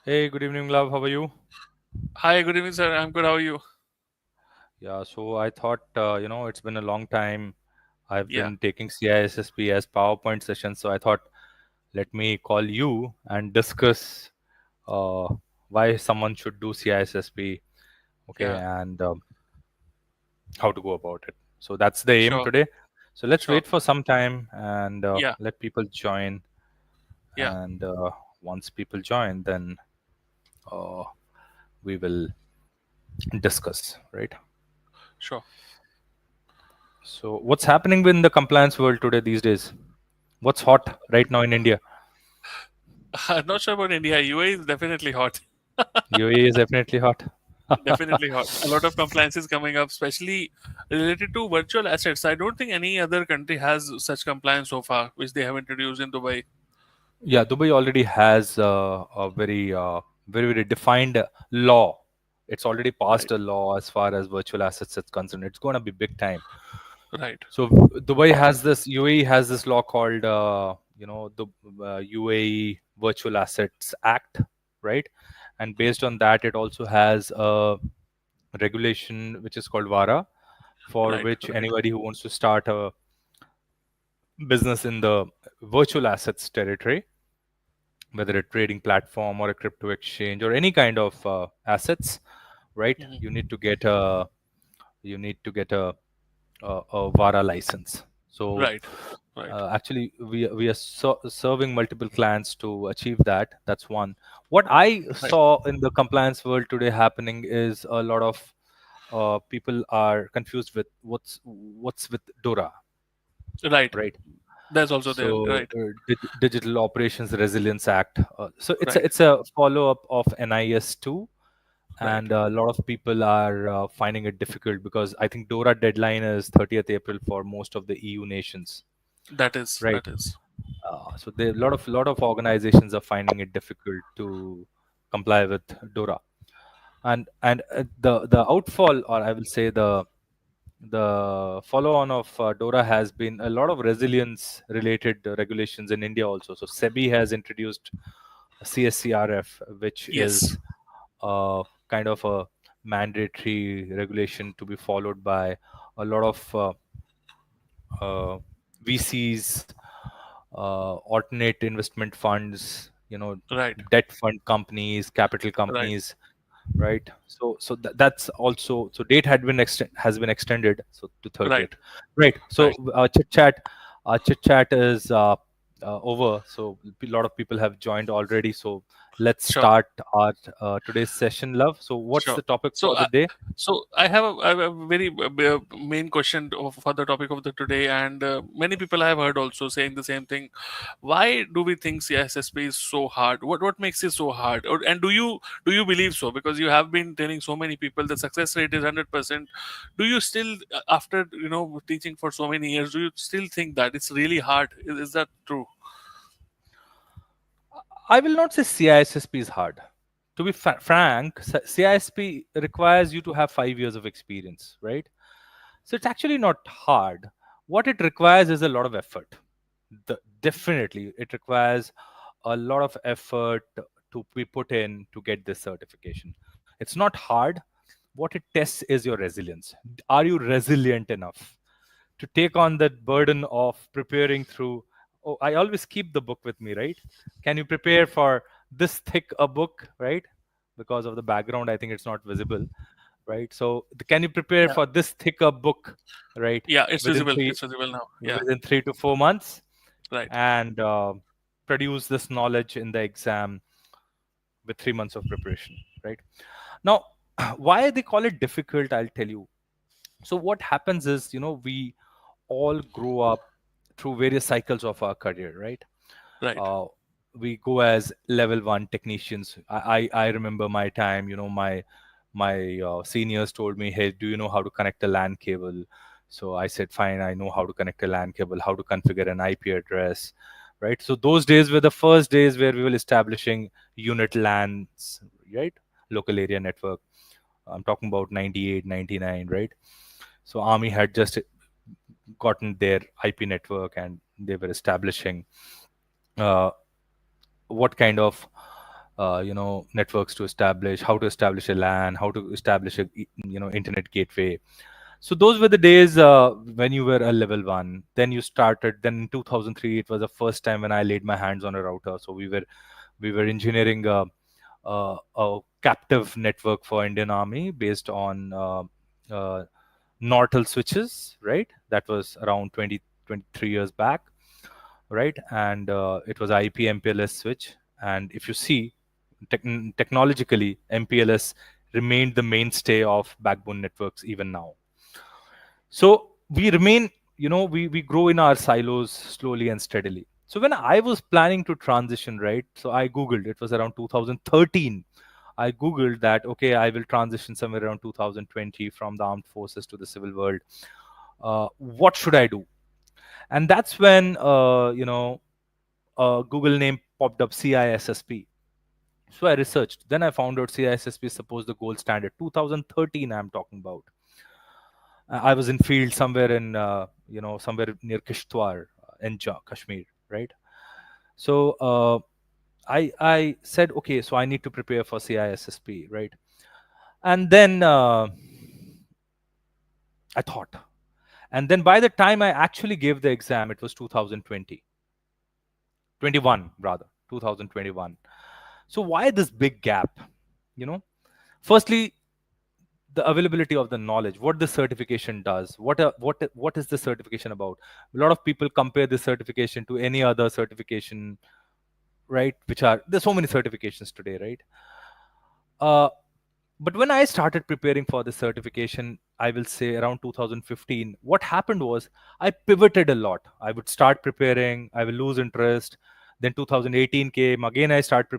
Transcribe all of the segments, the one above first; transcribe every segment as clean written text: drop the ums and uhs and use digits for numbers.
Hey, good evening, love. How are you? Hi, good evening, sir. I'm good. How are you? Yeah, so I thought, it's been a long time. I've Yeah, been taking CISSP as PowerPoint sessions, so I thought, let me call you and discuss uh, why someone should do CISSP, okay, yeah, and how to go about it. So that's the aim sure, today. So let's sure. wait for some time and Yeah, let people join. yeah, And once people join, then uh, we will discuss, right? sure. So, what's happening in the compliance world today these days? What's hot right now in India? I'm not sure about India. UAE is definitely hot. UAE is definitely hot. Definitely hot. A lot of compliances coming up, especially related to virtual assets. I don't think any other country has such compliance so far, which they have introduced in Dubai. Yeah, Dubai already has a very defined law. It's already passed Right, a law as far as virtual assets is concerned. It's going to be big time. right, So Dubai has this, UAE has this law called, the UAE Virtual Assets Act, right? And based on that, it also has a regulation which is called VARA, for right, which right, anybody who wants to start a business in the virtual assets territory, whether a trading platform or a crypto exchange or any kind of assets, right? mhm, You need to get a VARA license. So right, right, actually, we are serving multiple clients to achieve that. That's one. What I right, saw in the compliance world today happening is a lot of people are confused with what's with DORA, right. right? That's also there. So Right, Digital Operations Resilience Act. So it's a, right, it's a follow up of NIS two, right. and a lot of people are finding it difficult because I think DORA deadline is 30th April for most of the EU nations, That is, right? that is. So there a lot of organizations are finding it difficult to comply with DORA, and the outfall, or I will say the follow on of DORA has been a lot of resilience related regulations in India also. So SEBI has introduced CSCRF, which Yes, is kind of a mandatory regulation to be followed by a lot of uh, VCs, alternate investment funds, right, debt fund companies, capital right, companies, right? So that's also, so date has been extended so to right, 30th, right? So right. our chit chat is over. So a lot of people have joined already. So let's Sure. start our today's session, love. So what's Sure. the topic So, for the day? I have a very main question for the topic of the today, and many people I have heard also saying the same thing. Why do we think CISSP is so hard? What makes it so hard? And do you believe so? Because you have been telling so many people the success rate is 100%. Do you still, after teaching for so many years, do you still think that it's really hard? Is that true? I will not say CISSP is hard. To be frank, CISP requires you to have 5 years of experience, right? So it's actually not hard. What it requires is a lot of effort. Definitely, it requires a lot of effort to be put in to get this certification. It's not hard. What it tests is your resilience. Are you resilient enough to take on that burden of preparing through? Oh, I always keep the book with me, right? Can you prepare for this thick a book, right? Because of the background, I think it's not visible, right? So can you prepare Yeah. for this thicker book, right? Yeah. It's within visible. three It's visible now. Yeah. within 3 to 4 months, Right. and produce this knowledge in the exam with 3 months of preparation, right? Now, why they call it difficult, I'll tell you. So what happens is, we all grow up through various cycles of our career, right? Right. uh, we go as level one technicians. I remember my time. My seniors told me, "Hey, do you know how to connect a LAN cable?" So I said, "Fine, I know how to connect a LAN cable, how to configure an IP address." Right. So those days were the first days where we were establishing unit LANs, right? Local area network. I'm talking about 98, 99, right? So Army had just gotten their IP network and they were establishing uh, what kind of networks to establish, how to establish a LAN, how to establish a internet gateway. So those were the days when you were a level one. Then you started. Then in 2003, it was the first time when I laid my hands on a router. So we were engineering a captive network for Indian Army based on uh, Nortel switches, right? That was around 23 years back, right? And it was IP MPLS switch. And if you see, technologically, MPLS remained the mainstay of backbone networks even now. So we remain, we grow in our silos slowly and steadily. So when I was planning to transition, right? So I Googled, it was around 2013. I Googled that, okay, I will transition somewhere around 2020 from the armed forces to the civil world. What should I do? And that's when, a Google name popped up, CISSP. So I researched. Then I found out CISSP is supposed the gold standard. 2013, I'm talking about. I was in field somewhere in, somewhere near Kishtwar, in Kashmir, right? So I said, okay, so I need to prepare for CISSP, right? And then I thought, and then by the time I actually gave the exam, it was 2020, 21 rather, 2021. So why this big gap? You know, firstly, the availability of the knowledge, what the certification does, what is the certification about. A lot of people compare this certification to any other certification, right? Which are, there's so many certifications today, right? uh, but when I started preparing for the certification, I will say around 2015, what happened was I pivoted a lot. I would start preparing, I will lose interest. Then 2018 came again, started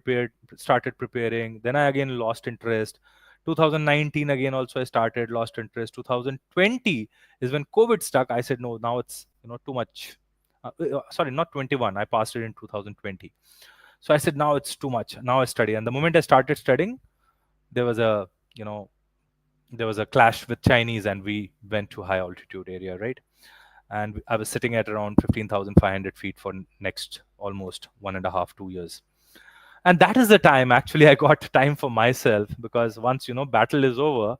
preparing. Then I again lost interest. 2019 again also I started, lost interest. 2020 is when COVID stuck. I said no, now it's too much. Sorry, not 21. I passed it in 2020. So I said now it's too much. Now I study. And the moment I started studying, there was a you know there was a clash with Chinese, and we went to high altitude area, right? And I was sitting at around 15,500 feet for next almost 1.5 2 years. And that is the time actually I got time for myself, because once battle is over,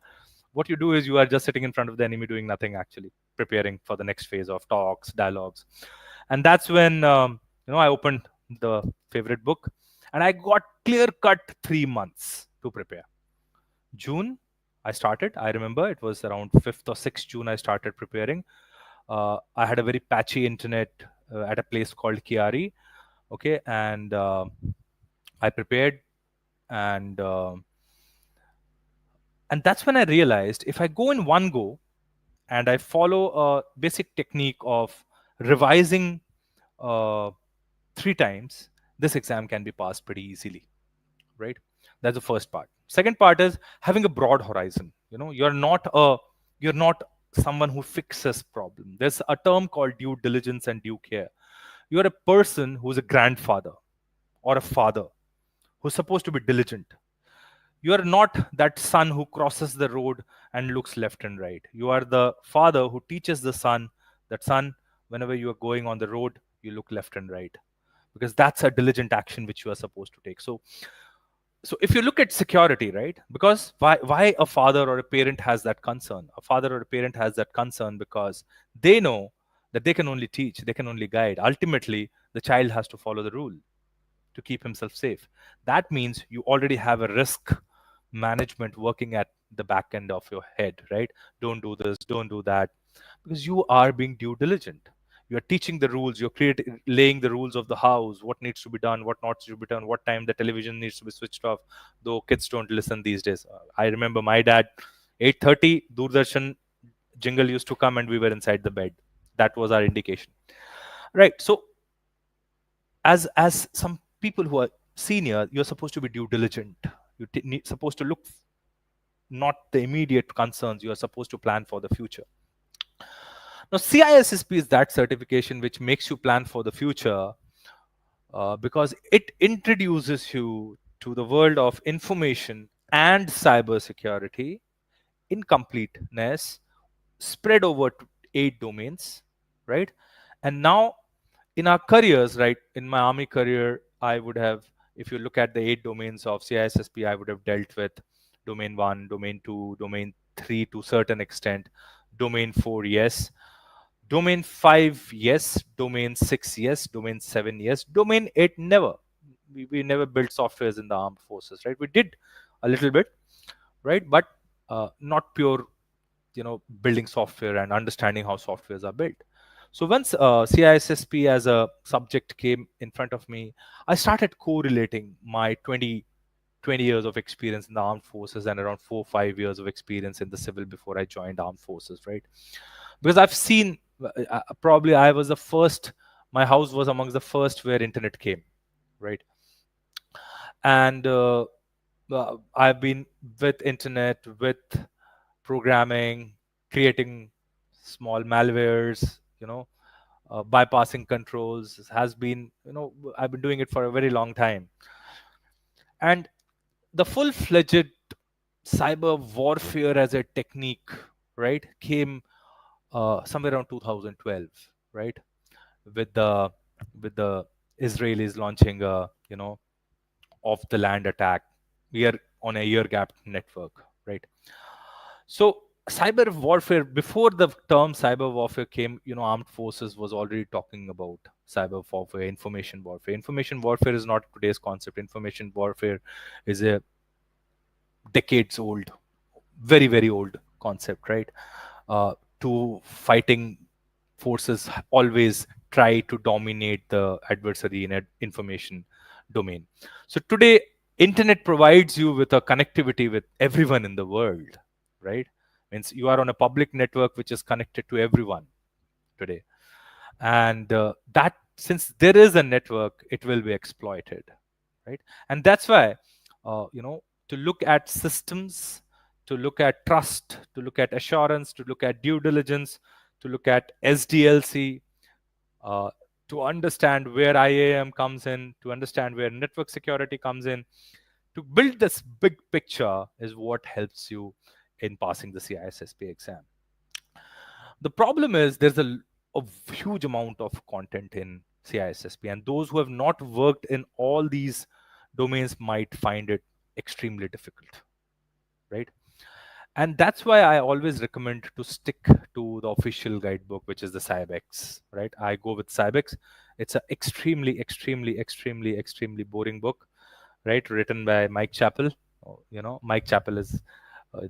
what you do is you are just sitting in front of the enemy doing nothing, actually preparing for the next phase of talks, dialogues. And that's when I opened the favorite book, and I got clear cut 3 months to prepare. June, I started. I remember it was around 5th or 6th June I started preparing. I had a very patchy internet at a place called Kiari. Okay, and I prepared, and that's when I realized if I go in one go and I follow a basic technique of revising uh, 3 times, this exam can be passed pretty easily, right? That's the first part. Second part is having a broad horizon. You're not someone who fixes problem. There's a term called due diligence and due care. You're a person who's a grandfather or a father who's supposed to be diligent. You are not that son who crosses the road and looks left and right. You are the father who teaches the son that, son, whenever you are going on the road, you look left and right, because that's a diligent action which you are supposed to take. So if you look at security, right? Because why a father or a parent has that concern? A father or a parent has that concern because they know that they can only teach, they can only guide. Ultimately, the child has to follow the rule to keep himself safe. That means you already have a risk management working at the back end of your head, right? Don't do this, don't do that, because you are being due diligent. You're teaching the rules, you're laying the rules of the house, what needs to be done, what not to be done, what time the television needs to be switched off. Though kids don't listen these days. I remember my dad, 8:30 Doordarshan jingle used to come and we were inside the bed. That was our indication, right? So as some people who are senior, you're supposed to be due diligent. You're supposed to look not the immediate concerns. You are supposed to plan for the future. Now, CISSP is that certification which makes you plan for the future, because it introduces you to the world of information and cybersecurity in completeness, spread over 8 domains, right? And now in our careers, right? In my army career, I would have If you look at the 8 domains of CISSP, I would have dealt with domain 1, domain 2, domain 3 to certain extent, domain 4, yes, domain 5, yes, domain 6, yes, domain 7, yes, domain 8, never. We never built softwares in the armed forces, right? We did a little bit, right? But not pure, building software and understanding how softwares are built. So once CISSP as a subject came in front of me, I started correlating my 20 years of experience in the armed forces and around 4 5 years of experience in the civil before I joined armed forces, right? Because I've seen, probably I was the first, my house was amongst the first where internet came, right? And I've been with internet, with programming, creating small malwares, bypassing controls has been, I've been doing it for a very long time. And the full-fledged cyber warfare as a technique, right, came somewhere around 2012, right, with the Israelis launching a, off the land attack year on a year gap network, right? So cyber warfare, before the term cyber warfare came, armed forces was already talking about cyber warfare, information warfare. Information warfare is not today's concept. Information warfare is a decades old, very very old concept, right? Two fighting forces always try to dominate the adversary in an information domain. So today internet provides you with a connectivity with everyone in the world, right? Means you are on a public network which is connected to everyone today. And that, since there is a network, it will be exploited, right? And that's why, to look at systems, to look at trust, to look at assurance, to look at due diligence, to look at SDLC, uh, to understand where IAM comes in, to understand where network security comes in, to build this big picture is what helps you in passing the CISSP exam. The problem is there's a huge amount of content in CISSP, and those who have not worked in all these domains might find it extremely difficult, right? And that's why I always recommend to stick to the official guidebook, which is the Cybex, right? I go with Cybex. It's an extremely boring book, right? Written by Mike Chappell. Mike Chappell is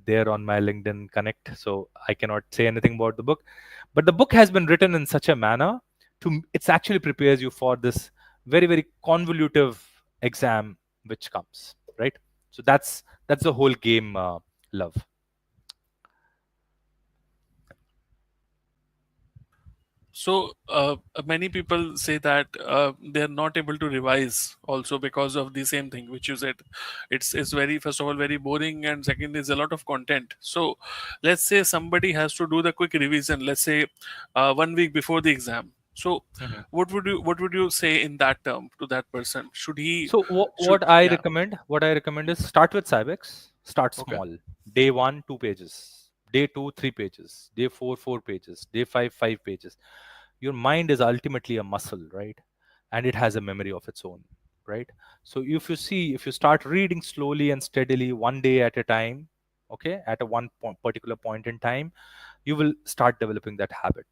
there on my LinkedIn Connect, so I cannot say anything about the book. But the book has been written in such a manner it's actually prepares you for this very very convolutive exam which comes, right? So that's the whole game, love. So many people say that they are not able to revise also because of the same thing which you said. It's very, first of all, very boring, and second is a lot of content. So let's say somebody has to do the quick revision, let's say 1 week before the exam. So Mhm. what would you say in that term to that person? Should he So should Yeah. what I recommend is start with Cybex. Start Okay. small. Day 1, 2 pages. Day 2, 3 pages. Day 4, 4 pages. Day 5, 5 pages. Your mind is ultimately a muscle, right? And it has a memory of its own, right? So if you start reading slowly and steadily, one day at a time, okay, at a particular point in time, you will start developing that habit.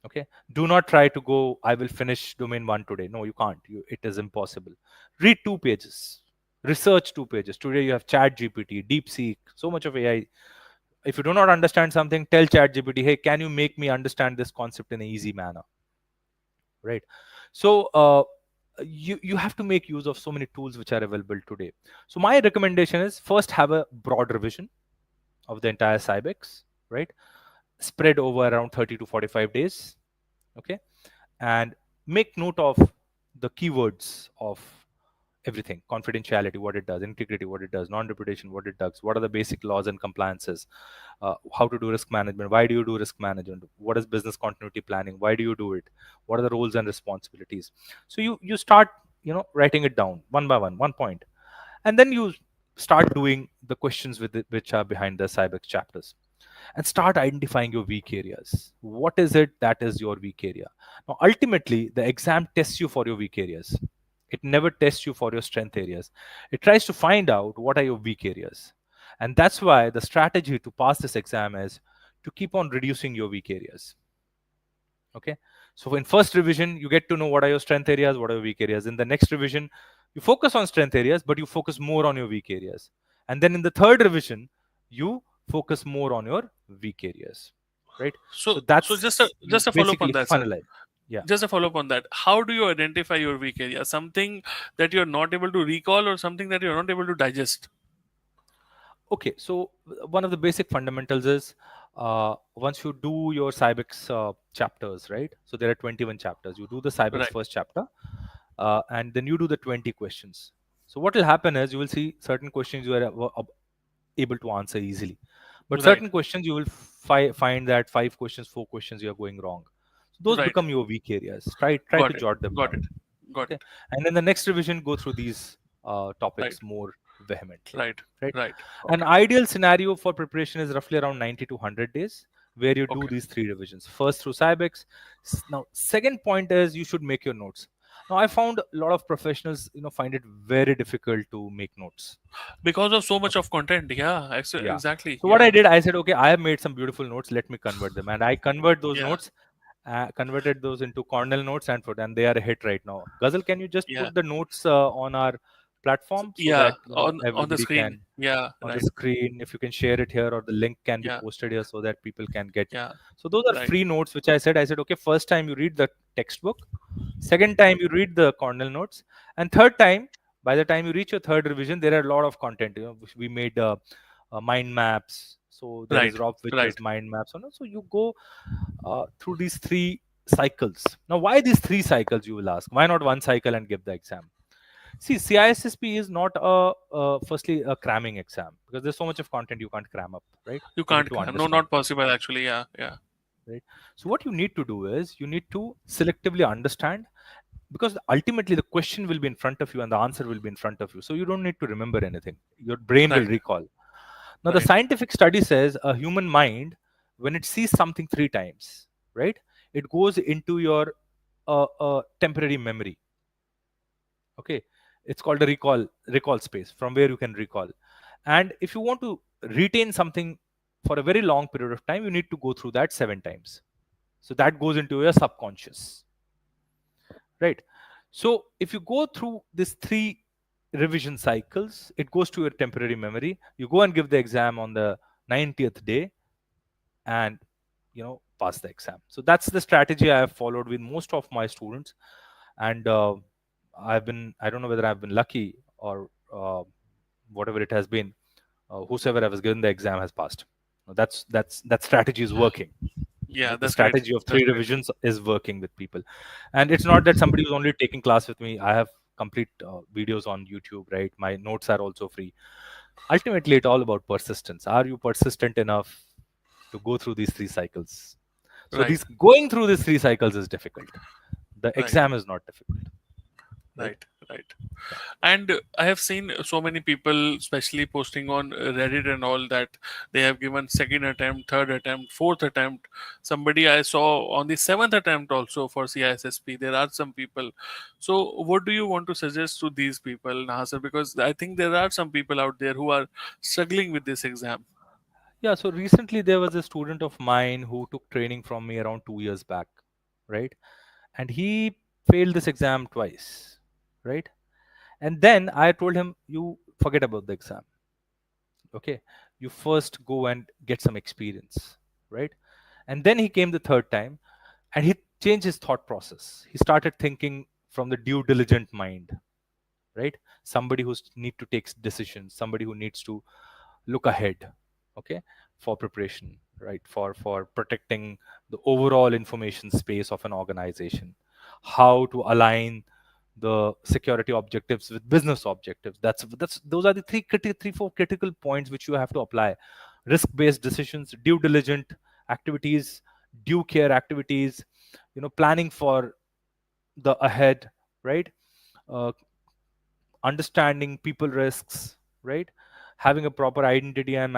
Okay, do not try to go, I will finish domain 1 today. No, you can't. It is impossible. Read 2 pages, research 2 pages. Today you have Chat GPT, DeepSeek, so much of AI. If you do not understand something, tell Chat GPT, hey, can you make me understand this concept in an easy manner, right? So you have to make use of so many tools which are available today. So my recommendation is first have a broad revision of the entire Cybex, right? Spread over around 30 to 45 days. Okay, and make note of the keywords of everything: confidentiality, what it does; integrity, what it does; non-reputation, what it does; what are the basic laws and compliances; how to do risk management, why do you do risk management; what is business continuity planning, why do you do it; what are the roles and responsibilities. So you start, writing it down one by one point, and then you start doing the questions which are behind the cybex chapters, and start identifying your weak areas. What is it that is your weak area? Now ultimately the exam tests you for your weak areas, It never tests you for your strength areas. It tries to find out what are your weak areas. And that's why the strategy to pass this exam is to keep on reducing your weak areas. Okay. So in first revision, you get to know what are your strength areas, what are your weak areas. In the next revision, you focus on strength areas, but you focus more on your weak areas. And then in the third revision, you focus more on your weak areas. Right. So So just a that's you follow up on basically that, sir. funnel it. Yeah. Just a follow up on that. How do you identify your weak area? Something that you're not able to recall, or something that you're not able to digest? Okay, so one of the basic fundamentals is once you do your Cybex chapters, right? So there are 21 chapters. You do the Cybex Right, first chapter, and then you do the 20 questions. So what will happen is you will see certain questions you are able to answer easily, but right, certain questions you will find that five questions, four questions you are going wrong. So those right. become your weak areas. Try to Got it. jot them Got down. it. Got Okay, it. and then the next revision go through these Right, topics more vehemently, right, right? right. An Okay, ideal scenario for preparation is roughly around 90 to 100 days, where you do okay. these three revisions. First through Cybex. Now, second point is you should make your notes. Now, I found a lot of professionals, find it very difficult to make notes. Because of so much Okay. of content. Yeah, Yeah. exactly. So what I Yeah, did, I said, okay, I have made some beautiful notes. Let me convert them, and I convert those yeah, notes, converted those into Cornell notes, and they are a hit right now. Ghazal, can you just yeah, put the notes on our platform so yeah. that On the everybody screen. can Yeah, on the right. screen, if you can share it here, or the link can be Yeah, posted here so that people can get. yeah, So those are right, free notes which I said, okay, first time you read the textbook, second time you read the Cornell notes, and third time, by the time you reach your third revision, there are a lot of content. We made mind maps. So there right, is Rob right. Witcher's mind maps. So you go through these three cycles. Now, why these three cycles, you will ask? Why not one cycle and give the exam? See, CISSP is not firstly a cramming exam, because there's so much of content you can't cram up, right? You You need can't. to No, understand, not possible. Actually, yeah, yeah. right? So what you need to do is you need to selectively understand, because ultimately the question will be in front of you and the answer will be in front of you. So you don't need to remember anything. Your brain will Right, recall. Now, the right, scientific study says a human mind, when it sees something three times, right, it goes into your temporary memory. Okay, it's called a recall space from where you can recall. And if you want to retain something for a very long period of time, you need to go through that seven times. So that goes into your subconscious, right? So if you go through these three revision cycles, it goes to your temporary memory. You go and give the exam on the 90th day, and pass the exam. So that's the strategy I have followed with most of my students. And I don't know whether I've been lucky or whatever it has been. Whosoever I was given the exam has passed. That strategy is working, yeah. right? The That's great. strategy of That's three great. revisions is working with people. And it's not that somebody who's only taking class with me. I have complete videos on YouTube, right? My notes are also free. Ultimately, it's all about persistence. Are you persistent enough to go through these three cycles? So Right, these going through these three cycles is difficult. The right, exam is not difficult, right? right, right. Yeah. And I have seen so many people, especially posting on Reddit and all, that they have given second attempt, third attempt, fourth attempt. Somebody I saw on the seventh attempt also for CISSP. There are some people. So, what do you want to suggest to these people, Nahasar? Because I think there are some people out there who are struggling with this exam. Yeah. So recently there was a student of mine who took training from me around 2 years back, right? And he failed this exam twice, right? And then I told him, you forget about the exam. Okay. You first go and get some experience, right? And then he came the third time, and he changed his thought process. He started thinking from the due diligent mind, right? Somebody who's need to take decisions, somebody who needs to look ahead, okay, for preparation, right, for protecting the overall information space of an organization, how to align the security objectives with business objectives. That's those are the three four critical points which you have to apply. Risk based decisions, due diligent activities, due care activities, planning for the ahead, right? uh, Understanding people risks, right? Having a proper identity and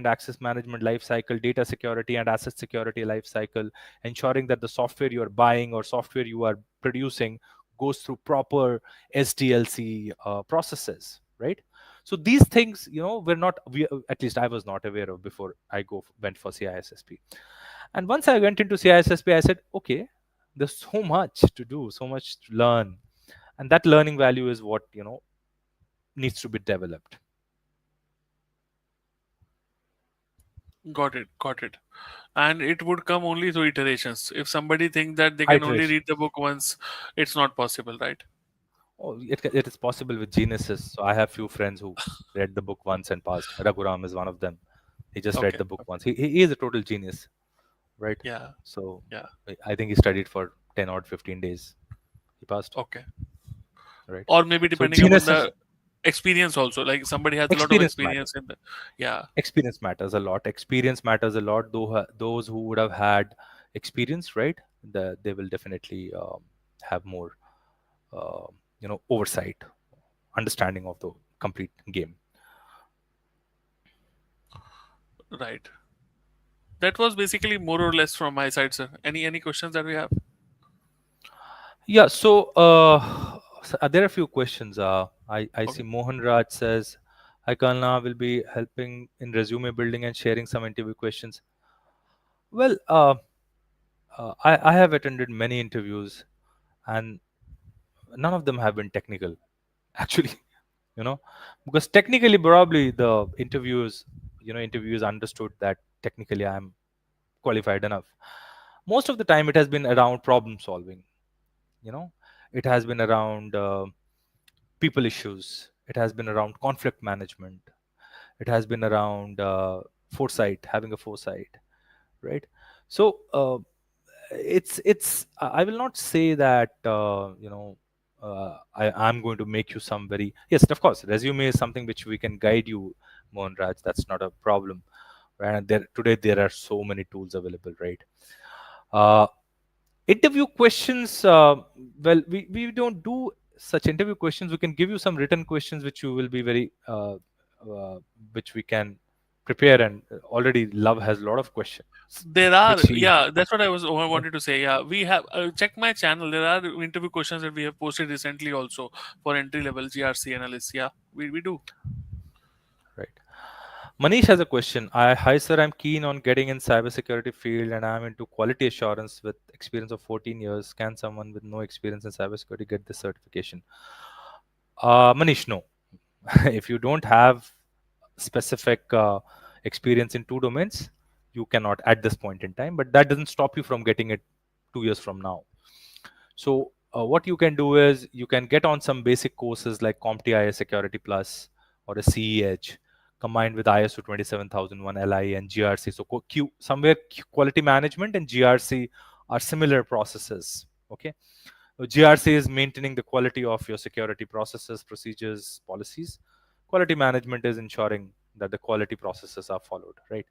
access management life cycle, data security and asset security life cycle, ensuring that the software you are buying or software you are producing goes through proper SDLC processes, right? So these things, we're not, at least I was not aware of before I went for CISSP. And once I went into CISSP, I said, okay, there's so much to do, so much to learn, and that learning value is what needs to be developed. Got it, got it. And it would come only through iterations. If somebody thinks that they can only Iteration. read the book once, it's not possible, right? Oh, it is possible with geniuses. So I have few friends who read the book once and passed. Raghuram is one of them. He just read Okay, the book okay. once. He is a total genius, right? Yeah, So yeah. I think he studied for 10 or 15 days. He passed, Okay. right? Or maybe So depending upon genius, the experience also. Like somebody has a lot of experience matters. experience in the, yeah, Experience matters a lot. Experience matters a lot. Though those who would have had experience, right? They will definitely have more, uh, oversight, understanding of the complete game. right. That was basically more or less from my side, sir. Any questions that we have? Yeah. So there are a few questions. I see Okay. Mohan Raj says, "Hi Kalna, will be helping in resume building and sharing some interview questions." Well, I have attended many interviews, and none of them have been technical. Actually, you know, because technically, probably the interviewers understood that technically I am qualified enough. Most of the time, it has been around problem solving. You know, it has been around. People issues. It has been around conflict management. It has been around foresight, having a foresight, right? So it's. I will not say that I'm going to make you some very, yes, of course. Resume is something which we can guide you, Mohan Raj. That's not a problem, right? And today there are so many tools available, right? Uh, Interview questions, well, we don't do such interview questions. We can give you some written questions which you will be very which we can prepare, and already Love has a lot of questions There which are, he yeah, that's what I wanted to say. Yeah, we have check my channel. There are interview questions that we have posted recently also for entry level GRC analysts. Yeah, we do. right. Manish has a question. Hi sir, I'm keen on getting in cybersecurity field and I'm into quality assurance with experience of 14 years. Can someone with no experience in cybersecurity get this certification? Manish, no. If you don't have specific experience in two domains, you cannot at this point in time, but that doesn't stop you from getting it 2 years from now. So what you can do is you can get on some basic courses like CompTIA Security Plus or a CE Edge combined with ISO 27001 LI and GRC. So somewhere quality management and GRC are similar processes. Okay. GRC is maintaining the quality of your security processes, procedures, policies. Quality management is ensuring that the quality processes are followed, right?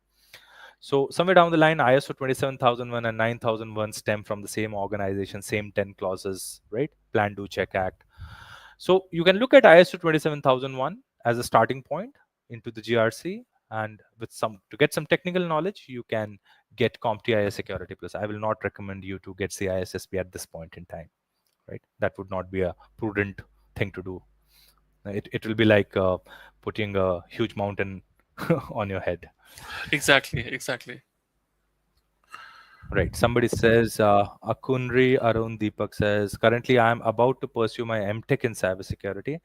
So somewhere down the line, ISO 27001 and 9001 stem from the same organization, same 10 clauses, right? Plan, do, check, act. So you can look at ISO 27001 as a starting point into the GRC, and with some to get some technical knowledge, you can get CompTIA Security Plus. I will not recommend you to get CISSP at this point in time, right? That would not be a prudent thing to do. It will be like putting a huge mountain on your head. Exactly, exactly. Right. Somebody says, Akunri Arun Deepak says, currently I'm about to pursue my MTech in cybersecurity,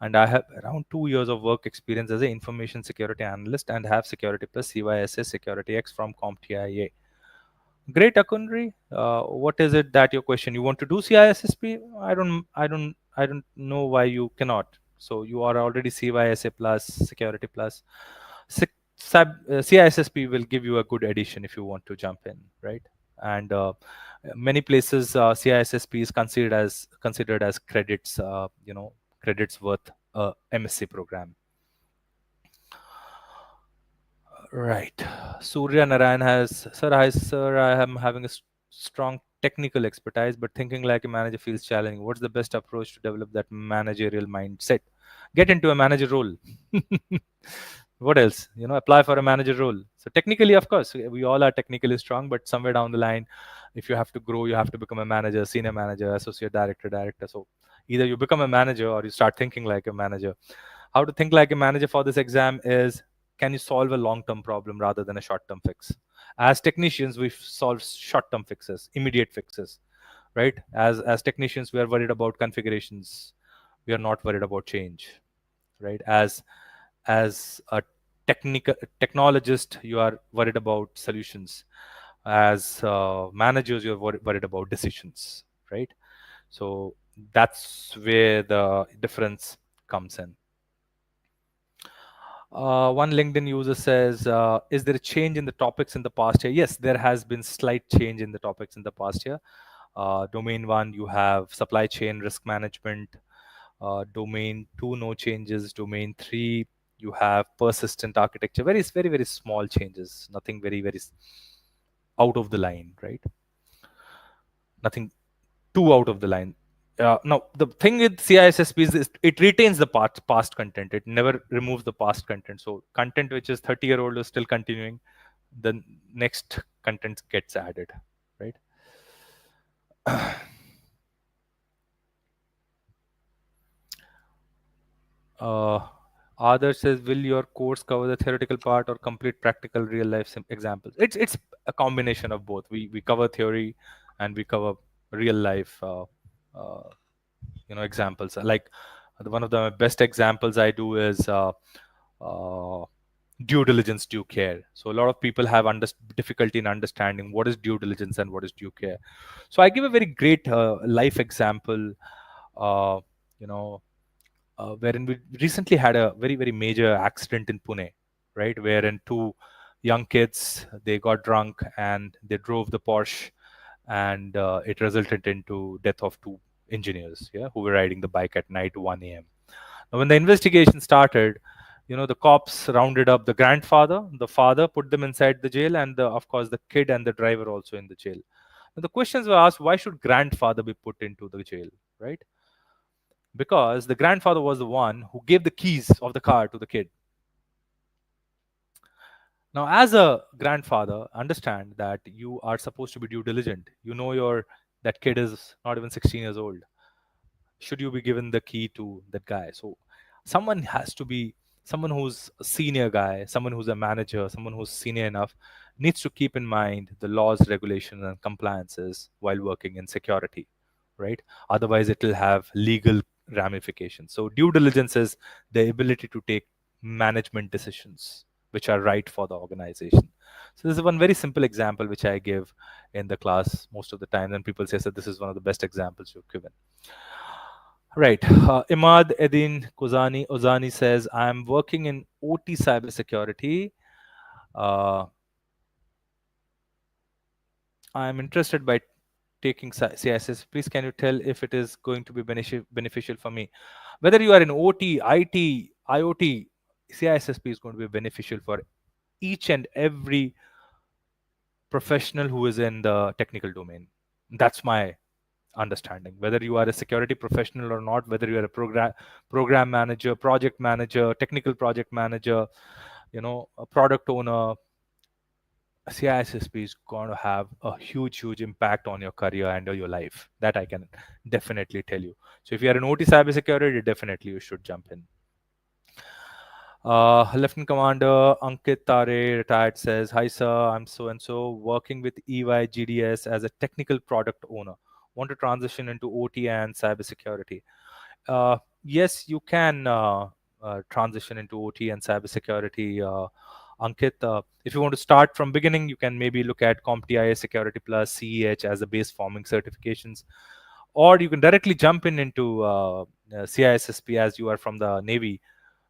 and I have around 2 years of work experience as an information security analyst and have Security Plus CYSS Security X from CompTIA. Great, Akunri. What is it that your question? You want to do CISSP? I don't know why you cannot. So you are already CYSA plus Security Plus. CISSP will give you a good addition if you want to jump in, right? And many places CISSP is considered as credits, credits worth MSc program. Right. Surya Narayan has, sir, I am having a strong technical expertise, but thinking like a manager feels challenging. What's the best approach to develop that managerial mindset? Get into a manager role. What else? Apply for a manager role. So technically, of course, we all are technically strong, but somewhere down the line, if you have to grow, you have to become a manager, senior manager, associate director, director. So either you become a manager or you start thinking like a manager. How to think like a manager for this exam is, can you solve a long term problem rather than a short term fix? As technicians, we solve short term fixes, immediate fixes, right? As technicians, we are worried about configurations. We are not worried about change, right? As a technical technologist, you are worried about solutions. As managers, you're worried about decisions, right? So that's where the difference comes in. One LinkedIn user says, is there a change in the topics in the past year? Yes, there has been slight change in the topics in the past year. Domain 1, you have supply chain risk management. Domain 2, no changes. Domain 3, you have persistent architecture. Very, very small changes. Nothing very, very out of the line, right? Nothing too out of the line. Now, the thing with CISSP is it retains the past content. It never removes the past content. So content which is 30-year-old is still continuing. The next content gets added, right? Uh, Other says, will your course cover the theoretical part or complete practical real life examples? It's a combination of both. We cover theory and we cover real life uh, examples. Like one of the best examples I do is uh, due diligence, due care. So a lot of people have difficulty in understanding what is due diligence and what is due care. So I give a very great life example. Uh, you know Wherein we recently had a very, very major accident in Pune, right? Wherein two young kids, they got drunk and they drove the Porsche, and it resulted into death of two engineers, yeah, who were riding the bike at night 1 a.m. Now, when the investigation started, the cops rounded up the grandfather, the father, put them inside the jail, and of course the kid and the driver also in the jail. Now, the questions were asked: why should grandfather be put into the jail, right? Because the grandfather was the one who gave the keys of the car to the kid. Now, as a grandfather, understand that you are supposed to be due diligent. You know that kid is not even 16 years old. Should you be given the key to that guy? So someone has to be, someone who's a senior guy, someone who's a manager, someone who's senior enough, needs to keep in mind the laws, regulations, and compliances while working in security, right? Otherwise it will have legal ramifications. So due diligence is the ability to take management decisions which are right for the organization. So this is one very simple example which I give in the class most of the time, and people say that this is one of the best examples you've given. Right. Imad Edin Ozani says, I'm working in OT cybersecurity. Uh, I'm interested by taking CISS. Please, can you tell if it is going to be beneficial for me? Whether you are in OT, IT, IoT, CISSP is going to be beneficial for each and every professional who is in the technical domain. That's my understanding. Whether you are a security professional or not, whether you are a program manager, project manager, technical project manager, a product owner, CISSP is going to have a huge impact on your career and your life. That I can definitely tell you. So if you are an OT cybersecurity, definitely you should jump in. Lieutenant Commander Ankit Tare, retired, says, hi, sir. I'm so and so working with EY GDS as a technical product owner. Want to transition into OT and cybersecurity. Yes, you can transition into OT and cybersecurity, Ankit. If you want to start from beginning, you can maybe look at CompTIA Security Plus, CEH as the base forming certifications, or you can directly jump into CISSP as you are from the Navy.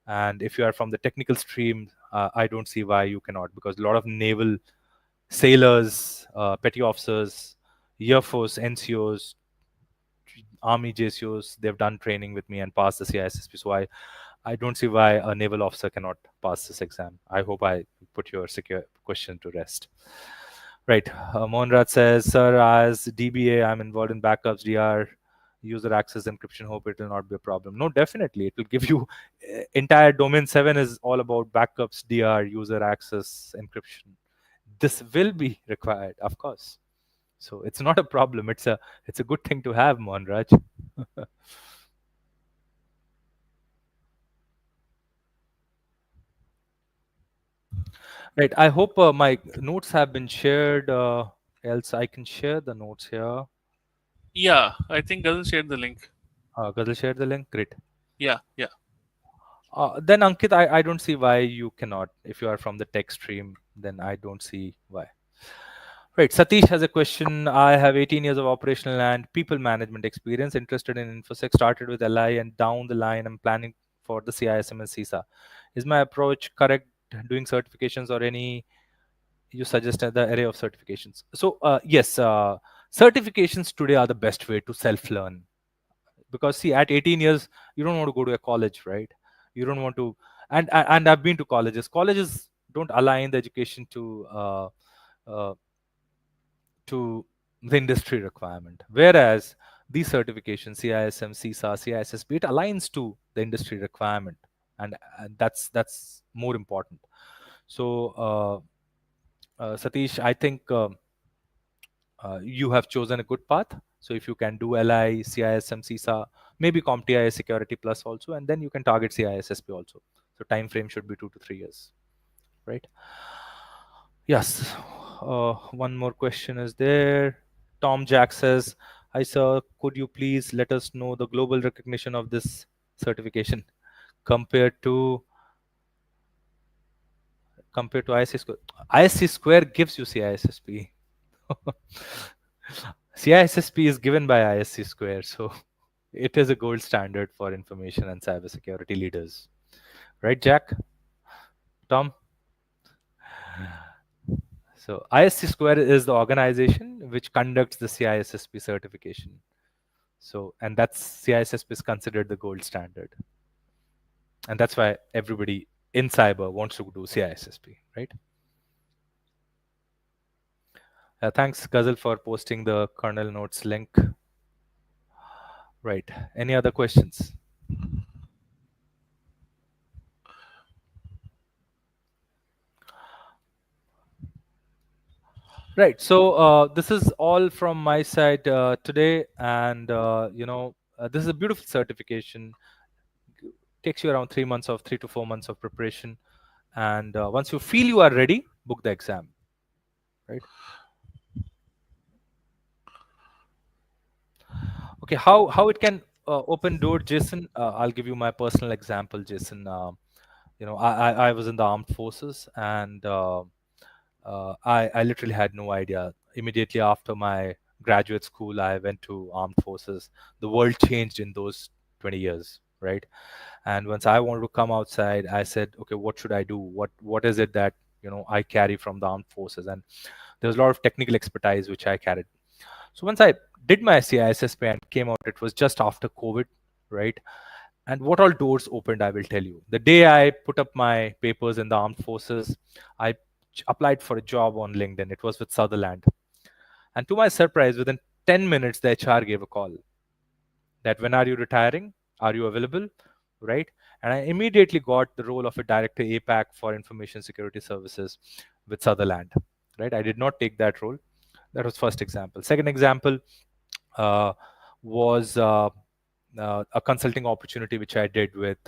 And if you are from the technical stream, I don't see why you cannot, because a lot of naval sailors, petty officers, Air Force, NCOs, Army JCOs, they've done training with me and passed the CISSP. So I don't see why a naval officer cannot pass this exam. I hope I put your secure question to rest. Right. Mohanraj says, sir, as DBA, I'm involved in backups, DR, user access encryption, hope it will not be a problem. No, definitely it will give you entire domain 7 is all about backups, dr, user access encryption. This will be required, of course. So it's not a problem, it's a good thing to have, Mohanraj. Right, I hope my notes have been shared, else I can share the notes here. Yeah, I think Gazal shared the link. Ghazal, share the link, great. Yeah, yeah. Then Ankit, I don't see why you cannot. If you are from the tech stream, then I don't see why. Right. Satish has a question. I have 18 years of operational and people management experience. Interested in InfoSec. Started with LI and down the line, I'm planning for the CISM and CISA. Is my approach correct? Doing certifications or any you suggested the array of certifications. So yes, certifications today are the best way to self-learn, because see, at 18 years you don't want to go to a college, right? You don't want to, and I've been to colleges. Colleges don't align the education uh, to the industry requirement. Whereas these certifications, CISM, CISA, CISSP, it aligns to the industry requirement, and that's more important. So, Satish, I think you have chosen a good path. So if you can do LI, CISM, CISA, maybe CompTIA Security Plus also, and then you can target CISSP also. So time frame should be 2 to 3 years, right? Yes. One more question is there. Tom Jack says, "Hi sir, could you please let us know the global recognition of this certification compared to ISC square? ISC square gives you CISSP. CISSP is given by ISC square, so it is a gold standard for information and cybersecurity leaders, right, Jack? Tom? So ISC square is the organization which conducts the CISSP certification. So, and that's CISSP is considered the gold standard, and that's why everybody in cyber wants to do CISSP, right? Thanks, Ghazal, for posting the kernel notes link. Right. Any other questions? Right. So this is all from my side today, and this is a beautiful certification. Takes you around 3 months of 3 to 4 months of preparation, and once you feel you are ready, book the exam. Right. Okay. How it can open door, Jason? I'll give you my personal example, Jason. I was in the armed forces, and I literally had no idea. Immediately after my graduate school, I went to armed forces. The world changed in those 20 years, right? And once I wanted to come outside, I said, okay, what should I do? What is it that I carry from the armed forces? And there was a lot of technical expertise which I carried. So once I did my CISSP and came out, it was just after COVID, right? And what all doors opened, I will tell you. The day I put up my papers in the armed forces, I applied for a job on LinkedIn. It was with Sutherland. And to my surprise, within 10 minutes, the HR gave a call that when are you retiring? Are you available? Right. And I immediately got the role of a director APAC for information security services with Sutherland. Right. I did not take that role. That was first example. Second example uh, was a consulting opportunity which I did with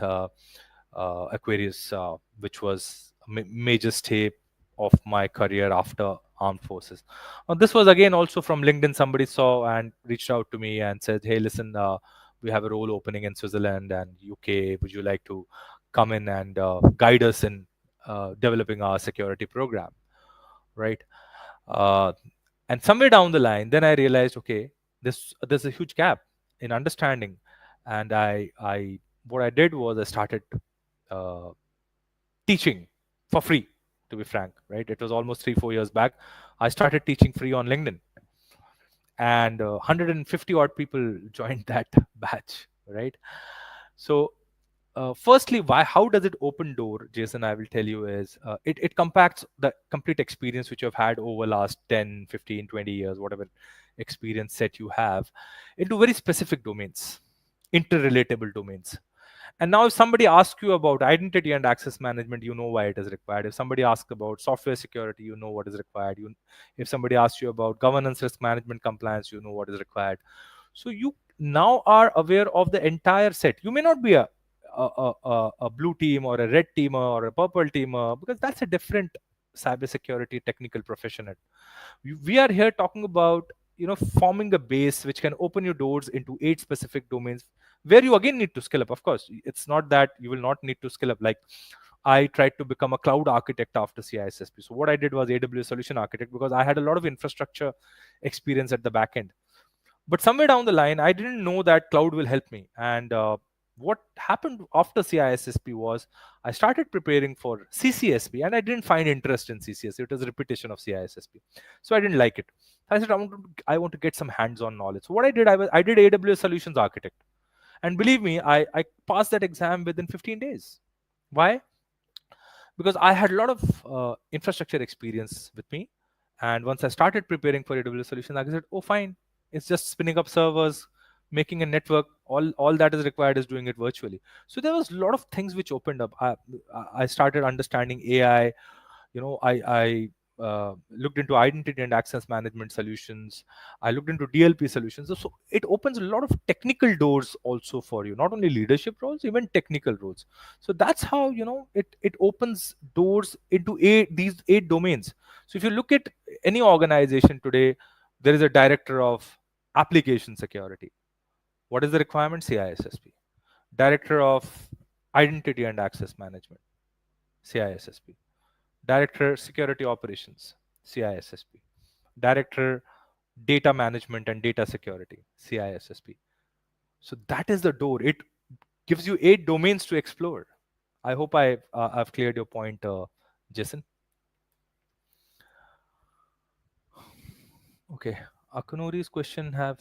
Aquarius, which was a major step of my career after armed forces. This was again also from LinkedIn. Somebody saw and reached out to me and said, "Hey, listen, we have a role opening in Switzerland and UK. Would you like to come in and guide us in developing our security program?" Right. Uh, and somewhere down the line, then I realized, okay, there's a huge gap in understanding, and I what I did was I started uh, teaching for free. To be frank, right, it was almost 3 4 years back. I started teaching free on LinkedIn, and 150 odd people joined that batch, right? So firstly, why how does it open door, Jason? I will tell you is it compacts the complete experience which you've had over last 10 15 20 years, whatever experience set you have into very specific domains, interrelatable domains. And now, if somebody asks you about identity and access management, you know why it is required. If somebody asks about software security, you know what is required. If somebody asks you about governance, risk management, compliance, you know what is required. So you now are aware of the entire set. You may not be a blue team or a red teamer or a purple teamer, because that's a different cybersecurity technical profession. We are here talking about, forming a base which can open your doors into 8 specific domains, where you again need to skill up. Of course, it's not that you will not need to skill up. Like, I tried to become a cloud architect after CISSP. So what I did was AWS solution architect, because I had a lot of infrastructure experience at the back end. But somewhere down the line, I didn't know that cloud will help me. And what happened after CISSP was I started preparing for CCSP, and I didn't find interest in CCSP. It was a repetition of CISSP, so I didn't like it. I said I want to get some hands-on knowledge. So what I did, I did AWS Solutions Architect, and believe me, I passed that exam within 15 days. Why? Because I had a lot of infrastructure experience with me. And once I started preparing for AWS solutions, I said, oh, fine, it's just spinning up servers, making a network. All that is required is doing it virtually. So there was a lot of things which opened up. I started understanding AI. I looked into identity and access management solutions. I looked into DLP solutions. So it opens a lot of technical doors also for you, not only leadership roles, even technical roles. So that's how, it opens doors into these 8 domains. So if you look at any organization today, there is a director of application security. What is the requirement? CISSP. Director of identity and access management, CISSP. Director Security Operations, CISSP. Director Data Management and Data Security, CISSP. So that is the door. It gives you 8 domains to explore. I hope I've cleared your point, Jason. Okay, Akunori's question has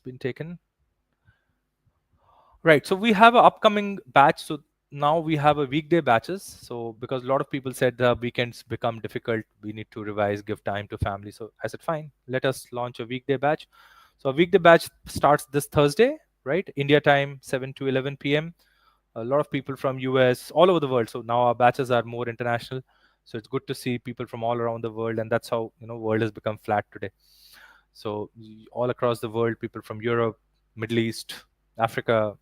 been taken. Right. So we have an upcoming batch. So now we have a weekday batches. So because a lot of people said the weekends become difficult, we need to revise, give time to family. So I said, fine, let us launch a weekday batch. So a weekday batch starts this Thursday, right? India time, 7 to 11 p.m. A lot of people from US, all over the world. So now our batches are more international. So it's good to see people from all around the world, and that's how, world has become flat today. So all across the world, people from Europe, Middle East, Africa,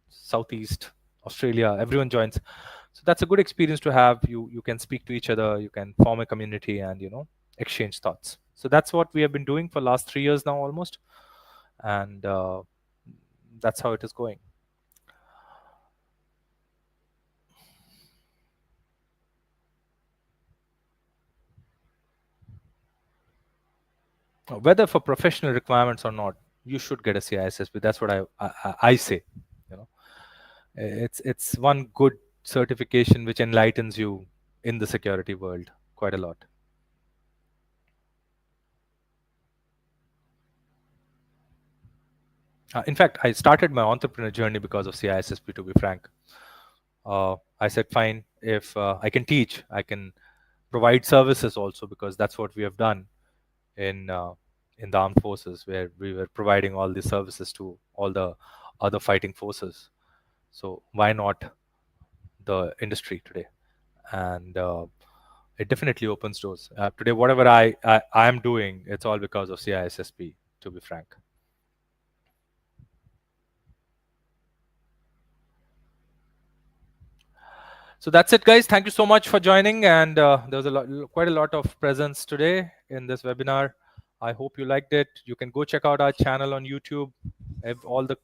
Southeast, Australia, everyone joins. So that's a good experience to have. You can speak to each other, you can form a community, and exchange thoughts. So that's what we have been doing for last 3 years now almost, and that's how it is going. Whether for professional requirements or not, you should get a CISSP. That's what I say. You know, it's one good certification which enlightens you in the security world quite a lot. In fact, I started my entrepreneur journey because of CISSP. To be frank, I said, fine, if I can teach, I can provide services also, because that's what we have done in uh, in the armed forces, where we were providing all the services to all the other fighting forces. So why not the industry today? And it definitely opens doors. Today, whatever I am doing, it's all because of CISSP. To be frank. So that's it, guys. Thank you so much for joining. And there was quite a lot of presence today in this webinar. I hope you liked it. You can go check out our channel on YouTube. All the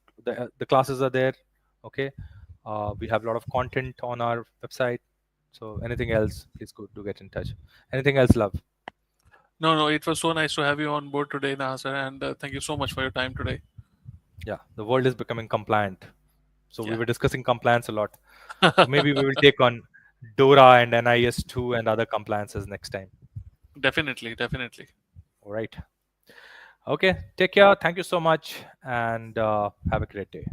classes are there. Okay. We have a lot of content on our website. So anything else, please go do get in touch. Anything else, love? No, no, it was so nice to have you on board today, Nasser, and thank you so much for your time today. Yeah, the world is becoming compliant. So we Yeah. were discussing compliance a lot. So maybe we will take on DORA and NIS2 and other compliances next time. Definitely, definitely. All right. Okay. Take care. Thank you so much, and have a great day.